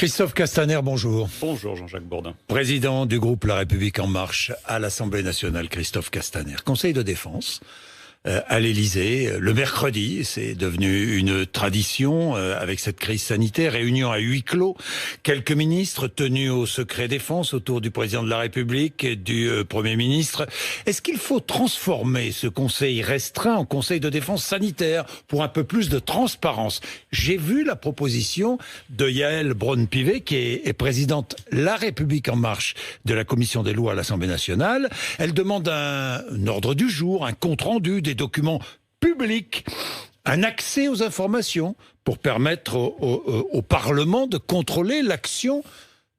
Christophe Castaner, bonjour. Bonjour Jean-Jacques Bourdin. Président du groupe La République En Marche à l'Assemblée nationale, Christophe Castaner. Conseil de défense à l'Élysée, le mercredi, c'est devenu une tradition avec cette crise sanitaire, réunion à huis clos, quelques ministres tenus au secret défense autour du président de la République et du Premier ministre. Est-ce qu'il faut transformer ce conseil restreint en conseil de défense sanitaire pour un peu plus de transparence? J'ai vu la proposition de Yaël Braun-Pivet, qui est présidente La République En Marche de la Commission des lois à l'Assemblée nationale. Elle demande un ordre du jour, un compte-rendu, des documents publics, un accès aux informations pour permettre au Parlement de contrôler l'action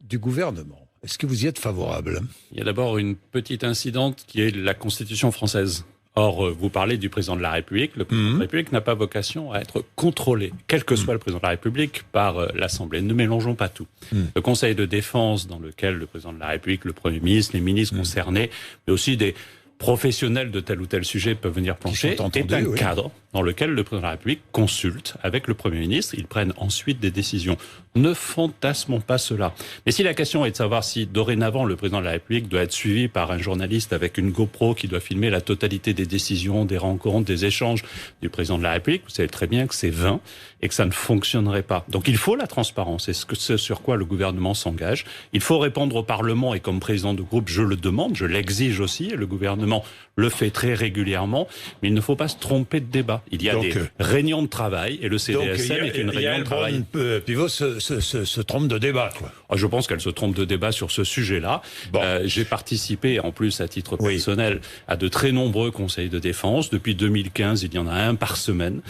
du gouvernement. Est-ce que vous y êtes favorable? Il y a d'abord une petite incidente qui est la Constitution française. Or, vous parlez du président de la République. Le président de la République n'a pas vocation à être contrôlé, quel que soit le président de la République, par l'Assemblée. Ne mélangeons pas tout. Le Conseil de défense, dans lequel le président de la République, le Premier ministre, les ministres concernés, mais aussi des professionnels de tel ou tel sujet peuvent venir plancher, est un cadre dans lequel le président de la République consulte avec le Premier ministre. Ils prennent ensuite des décisions. Ne fantasmons pas cela. Mais si la question est de savoir si dorénavant le président de la République doit être suivi par un journaliste avec une GoPro qui doit filmer la totalité des décisions, des rencontres, des échanges du président de la République, vous savez très bien que c'est vain et que ça ne fonctionnerait pas. Donc il faut la transparence. C'est ce sur quoi le gouvernement s'engage. Il faut répondre au Parlement et comme président de groupe, je le demande, je l'exige aussi et le gouvernement le fait très régulièrement. Mais il ne faut pas se tromper de débat. Il y a des réunions de travail et le CDSM est une réunion de travail. Pivot se trompe de débat, quoi. Je pense qu'elle se trompe de débat sur ce sujet-là. Bon. J'ai participé, en plus à titre personnel, à de très nombreux conseils de défense. Depuis 2015, il y en a un par semaine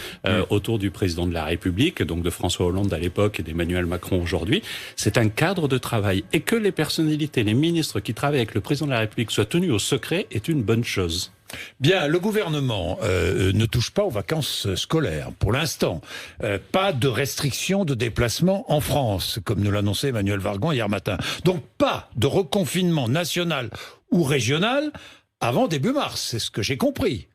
autour du président de la République, donc de François Hollande à l'époque et d'Emmanuel Macron aujourd'hui. C'est un cadre de travail. Et que les personnalités, les ministres qui travaillent avec le président de la République soient tenus au secret est une bonne chose. Bien, le gouvernement ne touche pas aux vacances scolaires. Pour l'instant, pas de restriction de déplacement en France, comme nous l'annonçait Emmanuel Vargon hier matin. Donc pas de reconfinement national ou régional avant début mars, c'est ce que j'ai compris.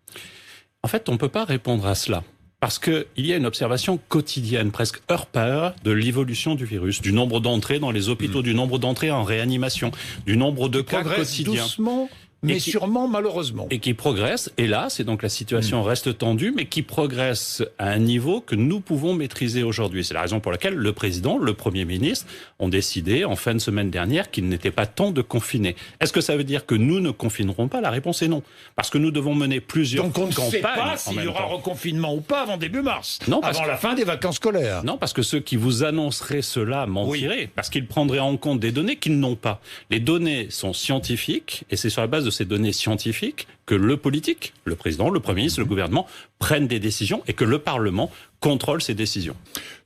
En fait, on ne peut pas répondre à cela. Parce qu'il y a une observation quotidienne, presque heure par heure, de l'évolution du virus, du nombre d'entrées dans les hôpitaux, du nombre d'entrées en réanimation, du nombre de cas quotidiens. Doucement, mais sûrement, malheureusement. Et qui progresse, hélas, et donc la situation reste tendue, mais qui progresse à un niveau que nous pouvons maîtriser aujourd'hui. C'est la raison pour laquelle le président, le Premier ministre, ont décidé en fin de semaine dernière qu'il n'était pas temps de confiner. Est-ce que ça veut dire que nous ne confinerons pas? La réponse est non. Parce que nous devons mener plusieurs campagnes. Donc on ne sait pas s'il y aura reconfinement ou pas avant début mars, non, avant la fin des vacances scolaires. Non, parce que ceux qui vous annonceraient cela mentiraient, parce qu'ils prendraient en compte des données qu'ils n'ont pas. Les données sont scientifiques, et c'est sur la base de ces données scientifiques que le politique, le président, le Premier ministre, le gouvernement prennent des décisions et que le Parlement contrôle ces décisions.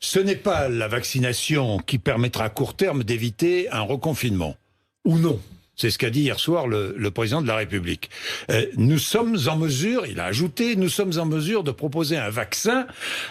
Ce n'est pas la vaccination qui permettra à court terme d'éviter un reconfinement, ou non? C'est ce qu'a dit hier soir le président de la République. Nous sommes en mesure, il a ajouté, nous sommes en mesure de proposer un vaccin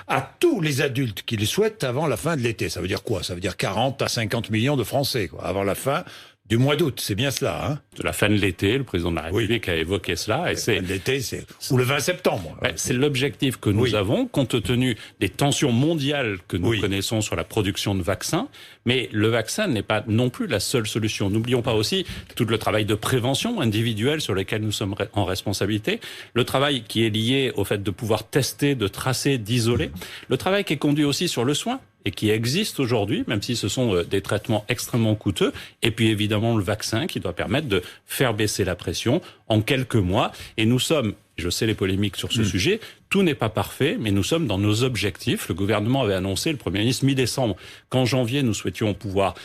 à tous les adultes qui le souhaitent avant la fin de l'été. Ça veut dire quoi? Ça veut dire 40 à 50 millions de Français, quoi, avant la fin du mois d'août, c'est bien cela, hein? De la fin de l'été, le président de la République a évoqué cela. Et c'est l'été, ou le 20 septembre. C'est l'objectif que nous avons, compte tenu des tensions mondiales que nous connaissons sur la production de vaccins. Mais le vaccin n'est pas non plus la seule solution. N'oublions pas aussi tout le travail de prévention individuelle sur lequel nous sommes en responsabilité, le travail qui est lié au fait de pouvoir tester, de tracer, d'isoler, le travail qui est conduit aussi sur le soin et qui existe aujourd'hui, même si ce sont des traitements extrêmement coûteux, et puis évidemment le vaccin qui doit permettre de faire baisser la pression en quelques mois. Et nous sommes, je sais les polémiques sur ce sujet, tout n'est pas parfait, mais nous sommes dans nos objectifs. Le gouvernement avait annoncé, le Premier ministre, mi-décembre, qu'en janvier, nous souhaitions pouvoir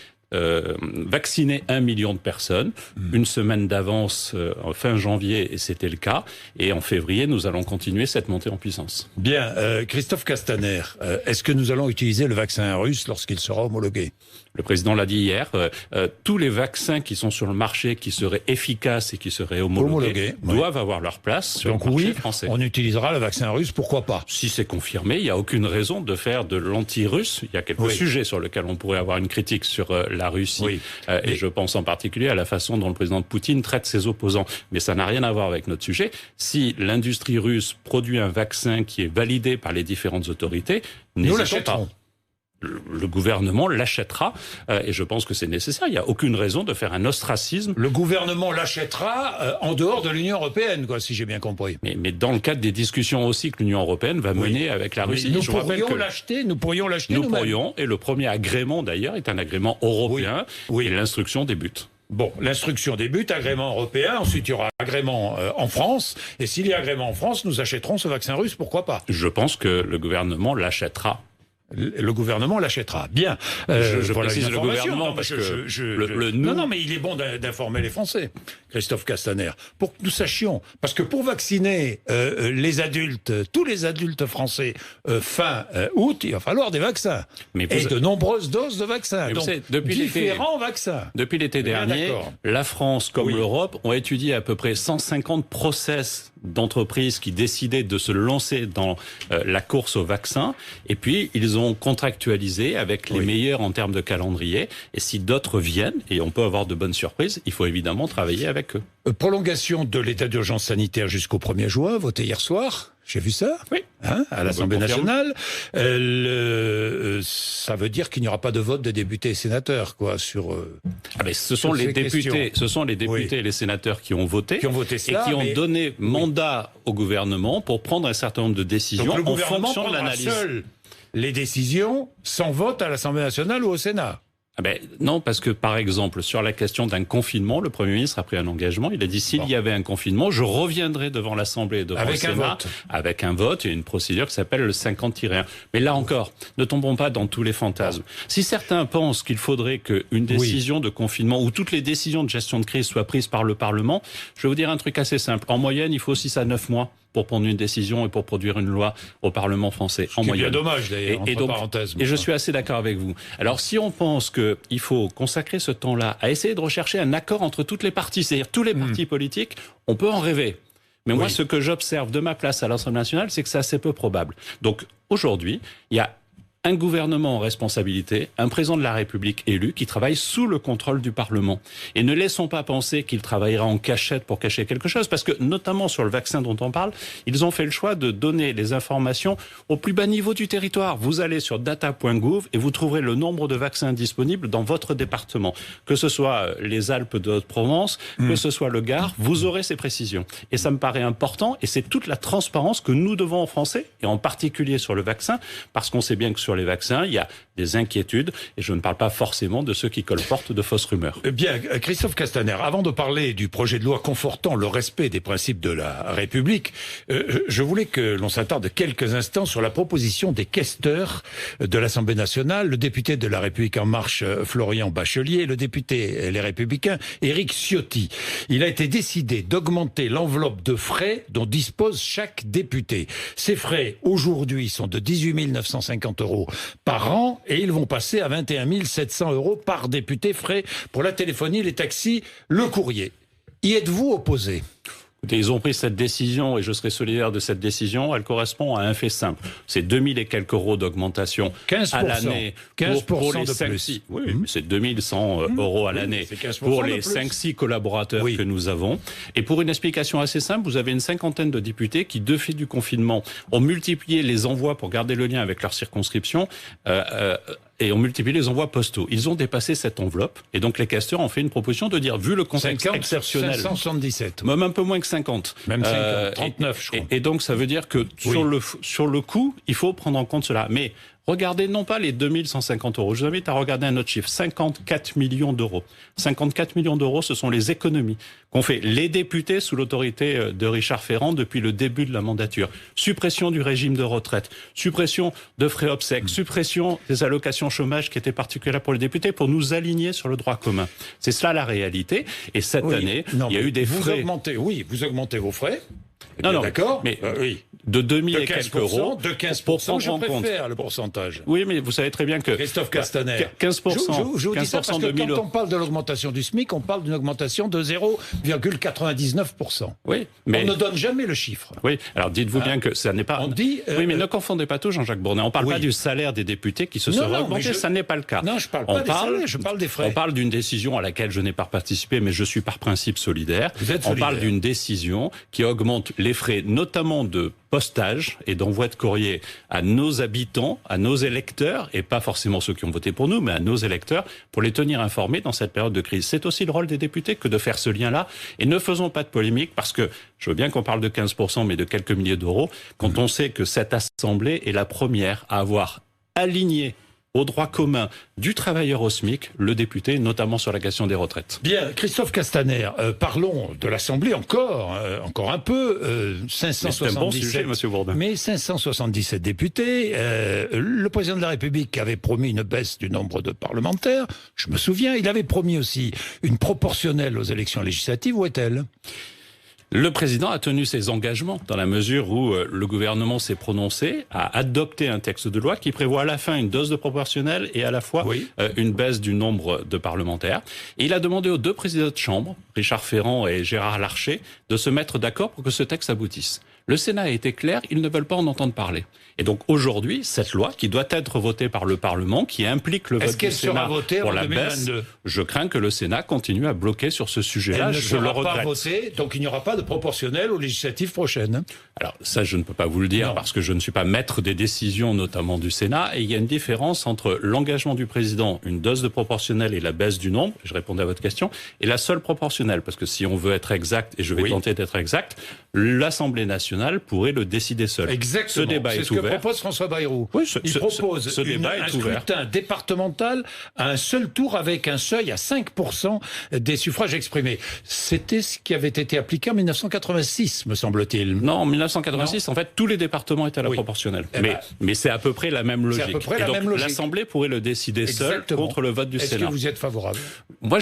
vacciner 1 million de personnes, une semaine d'avance fin janvier, et c'était le cas. Et en février, nous allons continuer cette montée en puissance. Bien, Christophe Castaner, est-ce que nous allons utiliser le vaccin russe lorsqu'il sera homologué? Le président l'a dit hier, tous les vaccins qui sont sur le marché, qui seraient efficaces et qui seraient homologués doivent avoir leur place sur le marché français. On utilisera le vaccin russe, pourquoi pas? Si c'est confirmé, il n'y a aucune raison de faire de l'anti-russe. Il y a quelques sujets sur lesquels on pourrait avoir une critique sur la Russie. Et je pense en particulier à la façon dont le président Poutine traite ses opposants. Mais ça n'a rien à voir avec notre sujet. Si l'industrie russe produit un vaccin qui est validé par les différentes autorités, nous l'achèterons. le gouvernement l'achètera, et je pense que c'est nécessaire. Il n'y a aucune raison de faire un ostracisme. Le gouvernement l'achètera en dehors de l'Union européenne, quoi, si j'ai bien compris. Mais dans le cadre des discussions aussi que l'Union européenne va mener avec la Russie. Nous pourrions l'acheter nous-mêmes. Et le premier agrément d'ailleurs est un agrément européen, et l'instruction débute. Bon, l'instruction débute, agrément européen, ensuite il y aura agrément en France, et s'il y a agrément en France, nous achèterons ce vaccin russe, pourquoi pas? Je pense que le gouvernement l'achètera. Le gouvernement l'achètera. Bien. Je précise le gouvernement parce que Non, mais il est bon d'informer les Français, Christophe Castaner, pour que nous sachions. Parce que pour vacciner les adultes, tous les adultes français, fin août, il va falloir des vaccins. Et de nombreuses doses de vaccins. Donc, différents vaccins. Depuis l'été dernier, la France comme l'Europe ont étudié à peu près 150 process d'entreprises qui décidaient de se lancer dans la course au vaccin. Et puis, ils ont contractualisé avec les meilleurs en termes de calendrier. Et si d'autres viennent, et on peut avoir de bonnes surprises, il faut évidemment travailler avec eux. Prolongation de l'état d'urgence sanitaire jusqu'au 1er juin, voté hier soir. J'ai vu ça, oui, à l'Assemblée nationale. Ça veut dire qu'il n'y aura pas de vote des députés et sénateurs, quoi, sur. Mais ce sont les députés, et les sénateurs qui ont voté cela, et qui ont donné mandat au gouvernement pour prendre un certain nombre de décisions en fonction de l'analyse. Seul les décisions sans vote à l'Assemblée nationale ou au Sénat. Non, parce que, par exemple, sur la question d'un confinement, le Premier ministre a pris un engagement. Il a dit, s'il y avait un confinement, je reviendrai devant l'Assemblée et devant le Sénat avec un vote et une procédure qui s'appelle le 50-1. Mais là encore, ne tombons pas dans tous les fantasmes. Si certains pensent qu'il faudrait qu'une décision de confinement ou toutes les décisions de gestion de crise soient prises par le Parlement, je vais vous dire un truc assez simple. En moyenne, il faut 6 à 9 mois pour prendre une décision et pour produire une loi au Parlement français. En moyenne. C'est bien dommage, d'ailleurs, entre parenthèses. Et je suis assez d'accord avec vous. Alors, si on pense qu'il faut consacrer ce temps-là à essayer de rechercher un accord entre toutes les parties, c'est-à-dire tous les partis politiques, on peut en rêver. Mais moi, ce que j'observe de ma place à l'Assemblée nationale, c'est que c'est assez peu probable. Donc, aujourd'hui, il y a un gouvernement en responsabilité, un président de la République élu qui travaille sous le contrôle du Parlement. Et ne laissons pas penser qu'il travaillera en cachette pour cacher quelque chose, parce que notamment sur le vaccin dont on parle, ils ont fait le choix de donner les informations au plus bas niveau du territoire. Vous allez sur data.gouv et vous trouverez le nombre de vaccins disponibles dans votre département. Que ce soit les Alpes de Haute-Provence, que ce soit le Gard, vous aurez ces précisions. Et ça me paraît important, et c'est toute la transparence que nous devons aux Français, et en particulier sur le vaccin, parce qu'on sait bien que sur les vaccins, il y a des inquiétudes, et je ne parle pas forcément de ceux qui colportent de fausses rumeurs. Bien, Christophe Castaner, avant de parler du projet de loi confortant le respect des principes de la République, je voulais que l'on s'attarde quelques instants sur la proposition des questeurs de l'Assemblée nationale, le député de La République En Marche, Florian Bachelier, et le député Les Républicains, Éric Ciotti. Il a été décidé d'augmenter l'enveloppe de frais dont dispose chaque député. Ces frais, aujourd'hui, sont de 18 950 € par an, et ils vont passer à 21 700 € par député, frais pour la téléphonie, les taxis, le courrier. Y êtes-vous opposé ? Écoutez, ils ont pris cette décision, et je serai solidaire de cette décision. Elle correspond à un fait simple. C'est 2000 et quelques euros d'augmentation à l'année. 15% les de 5, plus. 6, c'est 2100 € à l'année pour les 5-6 collaborateurs que nous avons. Et pour une explication assez simple, vous avez une cinquantaine de députés qui, depuis du confinement, ont multiplié les envois pour garder le lien avec leur circonscription, et on multiplie les envois postaux. Ils ont dépassé cette enveloppe, et donc les questeurs ont fait une proposition de dire, vu le contexte exceptionnel... 577. Même un peu moins que 50. Même 50, 39, je crois. Et donc ça veut dire que sur le coût, il faut prendre en compte cela. Mais regardez non pas les 2150 €, je vous invite à regarder un autre chiffre, 54 millions d'euros. 54 millions d'euros, ce sont les économies qu'ont fait les députés sous l'autorité de Richard Ferrand depuis le début de la mandature. Suppression du régime de retraite, suppression de frais obsèques, suppression des allocations chômage qui étaient particulières pour les députés pour nous aligner sur le droit commun. C'est cela la réalité. Et cette année, il y a eu des frais... Vous augmentez vos frais. Non, d'accord, mais de 2000 et quelques euros. De 15%, je préfère le pourcentage. Oui, mais vous savez très bien que... Christophe Castaner. 15%. Je vous dis ça parce que quand on parle de l'augmentation du SMIC, on parle d'une augmentation de 0,99%. Oui, mais... On ne donne jamais le chiffre. Oui, alors dites-vous bien que ça n'est pas... On dit... Oui, mais ne confondez pas tout, Jean-Jacques Bournet. On ne parle pas du salaire des députés qui se seraient augmentés, ça n'est pas le cas. Non, je ne parle pas des salaires, je parle des frais. On parle d'une décision à laquelle je n'ai pas participé, mais je suis par principe solidaire. Vous êtes solidaire. On parle d'une décision qui augmente compte les frais notamment de postage et d'envoi de courrier à nos habitants, à nos électeurs, et pas forcément ceux qui ont voté pour nous, mais à nos électeurs, pour les tenir informés dans cette période de crise. C'est aussi le rôle des députés que de faire ce lien-là. Et ne faisons pas de polémique, parce que je veux bien qu'on parle de 15%, mais de quelques milliers d'euros, quand on sait que cette Assemblée est la première à avoir aligné au droit commun du travailleur au SMIC, le député, notamment sur la question des retraites. Bien, Christophe Castaner, parlons de l'Assemblée encore un peu. 577, c'est un bon sujet, Monsieur Bourdin. Mais 577 députés. Le président de la République avait promis une baisse du nombre de parlementaires. Je me souviens, il avait promis aussi une proportionnelle aux élections législatives. Où est-elle ? Le président a tenu ses engagements dans la mesure où le gouvernement s'est prononcé à adopter un texte de loi qui prévoit à la fin une dose de proportionnelle et à la fois une baisse du nombre de parlementaires. Et il a demandé aux deux présidents de chambre, Richard Ferrand et Gérard Larcher, de se mettre d'accord pour que ce texte aboutisse. Le Sénat a été clair, ils ne veulent pas en entendre parler. Et donc aujourd'hui, cette loi qui doit être votée par le Parlement, qui implique le vote du Sénat pour la baisse, je crains que le Sénat continue à bloquer sur ce sujet-là. Elle ne sera pas votée, donc il n'y aura pas de proportionnel aux législatives prochaines. Alors ça, je ne peux pas vous le dire parce que je ne suis pas maître des décisions, notamment du Sénat. Et il y a une différence entre l'engagement du président, une dose de proportionnel et la baisse du nombre, je répondais à votre question, et la seule proportionnelle. Parce que si on veut être exact, et je vais tenter d'être exact, l'Assemblée nationale pourrait le décider seule. Exactement. Ce débat est ouvert. Que propose François Bayrou. Oui, il propose un scrutin départemental à un seul tour avec un seuil à 5% des suffrages exprimés. C'était ce qui avait été appliqué en 1986, me semble-t-il. Non, en 1986, en fait, tous les départements étaient à la proportionnelle. Mais c'est à peu près la même logique. L'Assemblée pourrait le décider seule contre le vote du Sénat. Est-ce que vous êtes favorable ? Moi,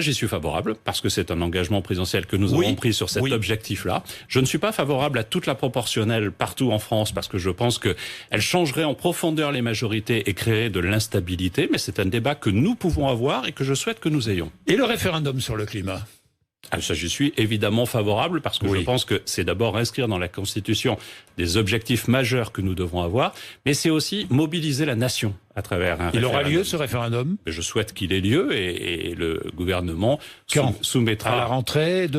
j'y suis favorable parce que c'est un engagement présidentiel que nous avons pris sur cet objectif-là. Je ne suis pas favorable à toute la proportionnelle partout en France parce que je pense qu'elle changerait en profondeur les majorités et créerait de l'instabilité, mais c'est un débat que nous pouvons avoir et que je souhaite que nous ayons. Et le référendum sur le climat ? Alors ça, j'y suis évidemment favorable parce que je pense que c'est d'abord inscrire dans la Constitution des objectifs majeurs que nous devons avoir, mais c'est aussi mobiliser la nation à travers un référendum. Il aura lieu ce référendum ? Je souhaite qu'il ait lieu et le gouvernement soumettra... À la rentrée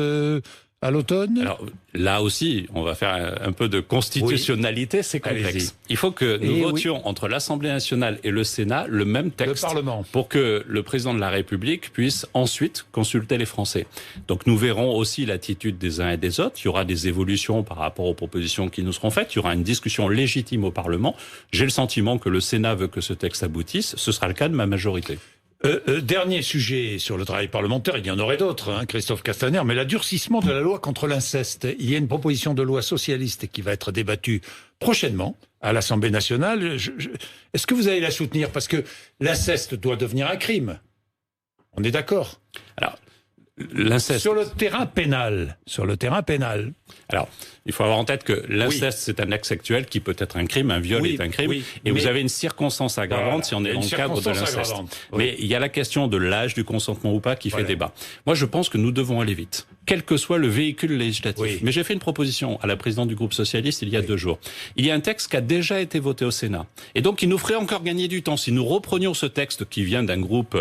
à l'automne ? Alors là aussi, on va faire un peu de constitutionnalité, c'est complexe. Allez-y. Il faut que nous votions entre l'Assemblée nationale et le Sénat le même texte pour que le président de la République puisse ensuite consulter les Français. Donc nous verrons aussi l'attitude des uns et des autres. Il y aura des évolutions par rapport aux propositions qui nous seront faites. Il y aura une discussion légitime au Parlement. J'ai le sentiment que le Sénat veut que ce texte aboutisse. Ce sera le cas de ma majorité. Dernier sujet sur le travail parlementaire, il y en aurait d'autres, Christophe Castaner, mais l'adurcissement de la loi contre l'inceste. Il y a une proposition de loi socialiste qui va être débattue prochainement à l'Assemblée nationale. Est-ce que vous allez la soutenir ? Parce que l'inceste doit devenir un crime. On est d'accord ? Alors, l'inceste... Sur le terrain pénal. Alors, il faut avoir en tête que l'inceste, c'est un acte sexuel qui peut être un crime, un viol est un crime, et vous avez une circonstance aggravante si on est dans le cadre de l'inceste. Mais il y a la question de l'âge du consentement ou pas qui fait débat. Moi, je pense que nous devons aller vite, quel que soit le véhicule législatif. Mais j'ai fait une proposition à la présidente du groupe socialiste il y a 2 jours. Il y a un texte qui a déjà été voté au Sénat. Et donc, il nous ferait encore gagner du temps si nous reprenions ce texte qui vient d'un groupe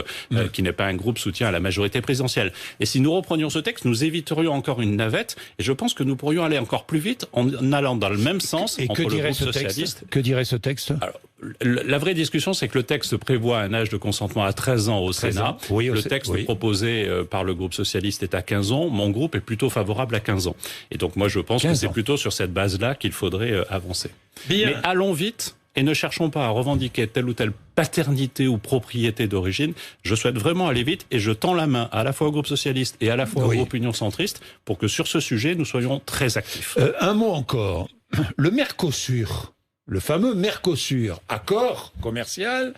qui n'est pas un groupe soutien à la majorité présidentielle. Et si nous reprenions ce texte, nous éviterions encore une navette. Et je pense que nous pourrions aller encore plus vite en allant dans le même sens entre le groupe socialiste. Que dirait ce texte ? Alors, la vraie discussion, c'est que le texte prévoit un âge de consentement à 13 ans au Sénat. Le texte proposé par le groupe socialiste est à 15 ans. Mon groupe est plutôt favorable à 15 ans. Et donc moi, je pense que c'est plutôt sur cette base-là qu'il faudrait avancer. Bien. Mais allons vite. Et ne cherchons pas à revendiquer telle ou telle paternité ou propriété d'origine. Je souhaite vraiment aller vite et je tends la main à la fois au groupe socialiste et à la fois au groupe Union centriste pour que sur ce sujet, nous soyons très actifs. Un mot encore. Le Mercosur, le fameux Mercosur, accord commercial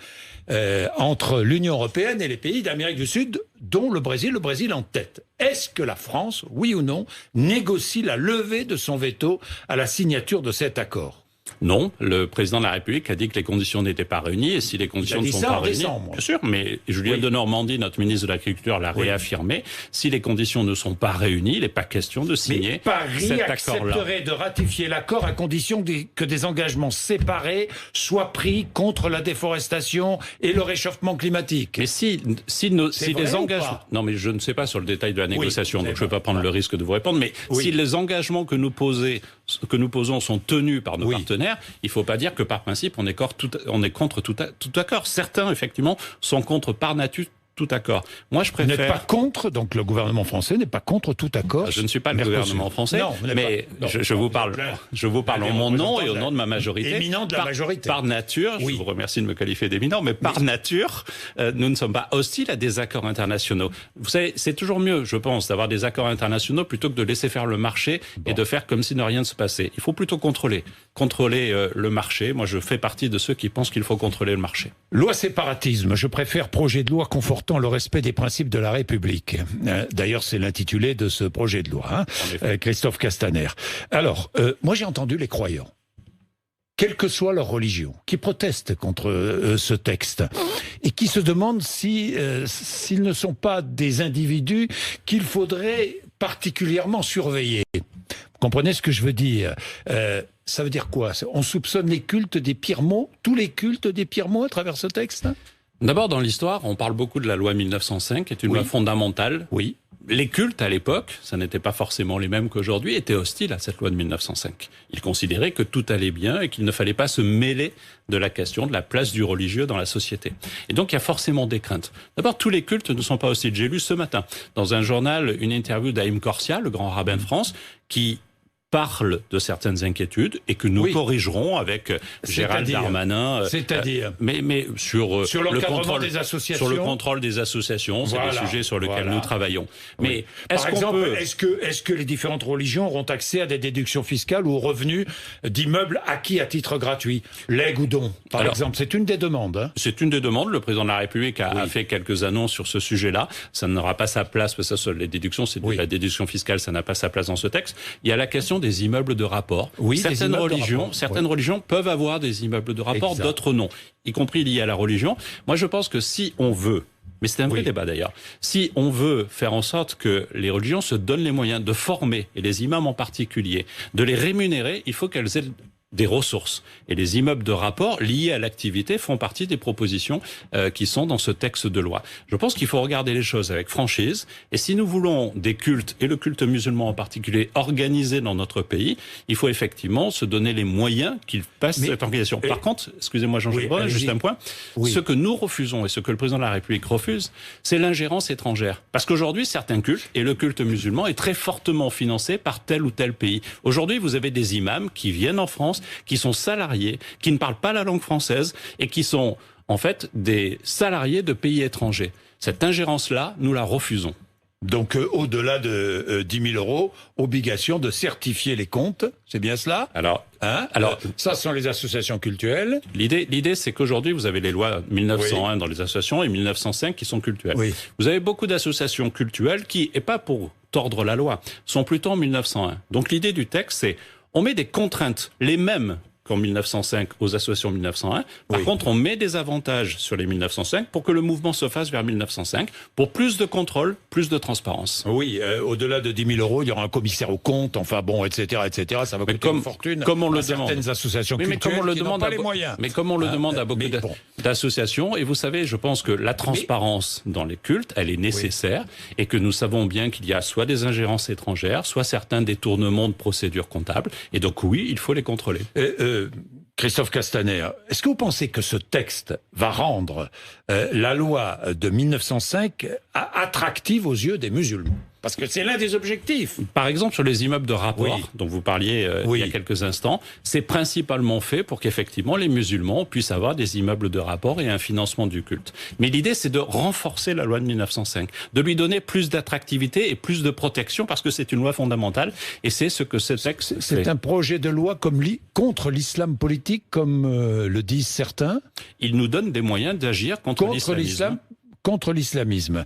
entre l'Union européenne et les pays d'Amérique du Sud, dont le Brésil en tête. Est-ce que la France, oui ou non, négocie la levée de son veto à la signature de cet accord ? Non, le président de la République a dit que les conditions n'étaient pas réunies, et si les conditions ne sont pas réunies, bien sûr, mais Julien de Normandie, notre ministre de l'Agriculture, l'a réaffirmé, si les conditions ne sont pas réunies, il n'est pas question de signer cet accord-là. Paris accepterait de ratifier l'accord à condition que des engagements séparés soient pris contre la déforestation et le réchauffement climatique. Mais si les engagements... Non, mais je ne sais pas sur le détail de la négociation, donc je ne vais pas prendre le risque de vous répondre, mais si les engagements que nous posons sont tenus par nos partenaires, il ne faut pas dire que par principe on est contre tout accord. Certains, effectivement, sont contre par nature tout accord. Moi, je préfère... Vous n'êtes pas contre, donc le gouvernement français n'est pas contre tout accord. Je ne suis pas le gouvernement français, mais je vous parle en mon nom et au nom de ma majorité. Éminent de la majorité. Par nature, je vous remercie de me qualifier d'éminent, mais par nature, nous ne sommes pas hostiles à des accords internationaux. Vous savez, c'est toujours mieux, je pense, d'avoir des accords internationaux plutôt que de laisser faire le marché et de faire comme si de rien ne se passait. Il faut plutôt contrôler le marché. Moi, je fais partie de ceux qui pensent qu'il faut contrôler le marché. Loi séparatisme, je préfère projet de loi confortant le respect des principes de la République. D'ailleurs, c'est l'intitulé de ce projet de loi, Christophe Castaner. Alors, moi j'ai entendu les croyants, quelle que soit leur religion, qui protestent contre ce texte et qui se demandent s'ils ne sont pas des individus qu'il faudrait particulièrement surveiller. Vous comprenez ce que je veux dire ? Ça veut dire quoi ? On soupçonne les cultes des pires mots, tous les cultes des pires mots à travers ce texte ? D'abord, dans l'histoire, on parle beaucoup de la loi 1905, qui est une loi fondamentale. Oui. Les cultes, à l'époque, ça n'était pas forcément les mêmes qu'aujourd'hui, étaient hostiles à cette loi de 1905. Ils considéraient que tout allait bien et qu'il ne fallait pas se mêler de la question de la place du religieux dans la société. Et donc, il y a forcément des craintes. D'abord, tous les cultes ne sont pas hostiles. J'ai lu ce matin, dans un journal, une interview d'Haïm Corsia, le grand rabbin de France, qui parle de certaines inquiétudes et que nous corrigerons avec Gérald Darmanin. C'est-à-dire mais sur le contrôle des associations. Sur le contrôle des associations, c'est des sujets sur lesquels nous travaillons. Mais est-ce que les différentes religions auront accès à des déductions fiscales ou aux revenus d'immeubles acquis à titre gratuit, legs ou dons, par exemple? C'est une des demandes. C'est une des demandes. Le président de la République a fait quelques annonces sur ce sujet-là. Ça n'aura pas sa place, parce que ça, les déductions, c'est de la déduction fiscale, ça n'a pas sa place dans ce texte. Il y a la question des immeubles de rapport. Certaines religions peuvent avoir des immeubles de rapport, d'autres non, y compris liés à la religion. Moi, je pense que si on veut, mais c'est un vrai débat d'ailleurs, si on veut faire en sorte que les religions se donnent les moyens de former, et les imams en particulier, de les rémunérer, il faut qu'elles aient des ressources. Et les immeubles de rapport liés à l'activité font partie des propositions qui sont dans ce texte de loi. Je pense qu'il faut regarder les choses avec franchise. Et si nous voulons des cultes, et le culte musulman en particulier, organisés dans notre pays, il faut effectivement se donner les moyens qu'ils passent cette organisation. Par contre, excusez-moi Jean-Jacques Brun, juste un point. Ce que nous refusons et ce que le président de la République refuse, c'est l'ingérence étrangère. Parce qu'aujourd'hui, certains cultes, et le culte musulman est très fortement financé par tel ou tel pays. Aujourd'hui, vous avez des imams qui viennent en France, qui sont salariés, qui ne parlent pas la langue française et qui sont en fait des salariés de pays étrangers. Cette ingérence-là, nous la refusons. Donc au-delà de 10 000 euros, obligation de certifier les comptes, c'est bien cela ? Alors, ça sont les associations cultuelles. L'idée, c'est qu'aujourd'hui, vous avez les lois 1901 dans les associations et 1905 qui sont cultuelles. Vous avez beaucoup d'associations cultuelles qui, et pas pour tordre la loi, sont plutôt en 1901. Donc l'idée du texte, c'est on met des contraintes, les mêmes qu'en 1905 aux associations 1901. Par contre, on met des avantages sur les 1905 pour que le mouvement se fasse vers 1905, pour plus de contrôle, plus de transparence. Oui, au-delà de 10 000 euros, il y aura un commissaire aux comptes, enfin bon, etc., etc. Ça va coûter une fortune. Comme on le demande. Certaines associations culturelles qui n'ont pas les moyens. Mais comme on le demande à beaucoup d'associations, et vous savez, je pense que la transparence dans les cultes, elle est nécessaire, et que nous savons bien qu'il y a soit des ingérences étrangères, soit certains détournements de procédures comptables, et donc oui, il faut les contrôler. Christophe Castaner, est-ce que vous pensez que ce texte va rendre la loi de 1905 attractive aux yeux des musulmans ? Parce que c'est l'un des objectifs. Par exemple, sur les immeubles de rapport dont vous parliez il y a quelques instants, c'est principalement fait pour qu'effectivement les musulmans puissent avoir des immeubles de rapport et un financement du culte. Mais l'idée, c'est de renforcer la loi de 1905, de lui donner plus d'attractivité et plus de protection, parce que c'est une loi fondamentale, et c'est ce que ce texte fait. C'est un projet de loi contre l'islam politique, comme le disent certains. Il nous donne des moyens d'agir contre l'islamisme. contre l'islamisme.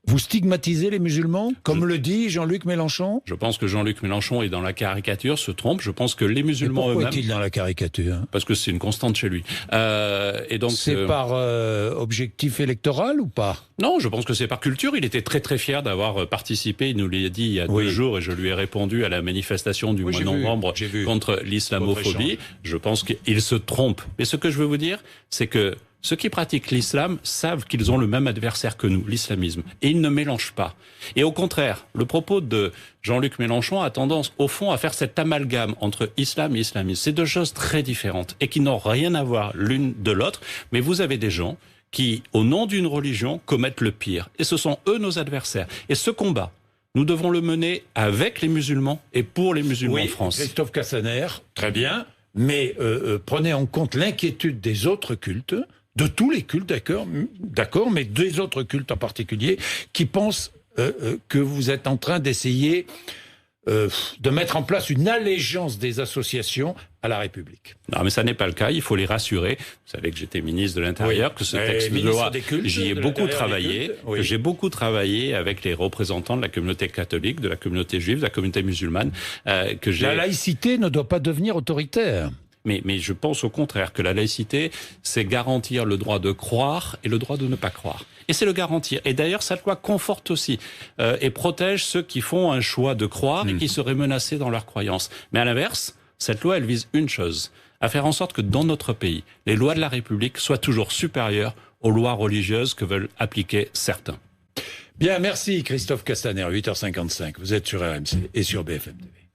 Vous stigmatisez les musulmans, comme le dit Jean-Luc Mélenchon? Je pense que Jean-Luc Mélenchon est dans la caricature, se trompe. Je pense que les musulmans eux-mêmes... Pourquoi est-il dans la caricature? Parce que c'est une constante chez lui. Et donc c'est par objectif électoral ou pas? Non, je pense que c'est par culture. Il était très très fier d'avoir participé, il nous l'a dit il y a 2 jours, et je lui ai répondu à la manifestation du mois de novembre contre l'islamophobie. Je pense qu'il se trompe. Mais ce que je veux vous dire, c'est que ceux qui pratiquent l'islam savent qu'ils ont le même adversaire que nous, l'islamisme. Et ils ne mélangent pas. Et au contraire, le propos de Jean-Luc Mélenchon a tendance, au fond, à faire cet amalgame entre islam et islamisme. C'est 2 choses très différentes et qui n'ont rien à voir l'une de l'autre. Mais vous avez des gens qui, au nom d'une religion, commettent le pire. Et ce sont eux nos adversaires. Et ce combat, nous devons le mener avec les musulmans et pour les musulmans en France. Christophe Castaner, très bien. Mais prenez en compte l'inquiétude des autres cultes, de tous les cultes, d'accord, mais des autres cultes en particulier, qui pensent que vous êtes en train d'essayer de mettre en place une allégeance des associations à la République. Non, mais ça n'est pas le cas. Il faut les rassurer. Vous savez que j'étais ministre de l'Intérieur, que ce texte de loi, j'y ai beaucoup travaillé, que j'ai beaucoup travaillé avec les représentants de la communauté catholique, de la communauté juive, de la communauté musulmane, que j'ai... La laïcité ne doit pas devenir autoritaire. Mais je pense au contraire que la laïcité, c'est garantir le droit de croire et le droit de ne pas croire. Et c'est le garantir. Et d'ailleurs, cette loi conforte aussi et protège ceux qui font un choix de croire et qui seraient menacés dans leur croyance. Mais à l'inverse, cette loi, elle vise une chose, à faire en sorte que dans notre pays, les lois de la République soient toujours supérieures aux lois religieuses que veulent appliquer certains. Bien, merci Christophe Castaner, 8h55. Vous êtes sur RMC et sur BFM TV.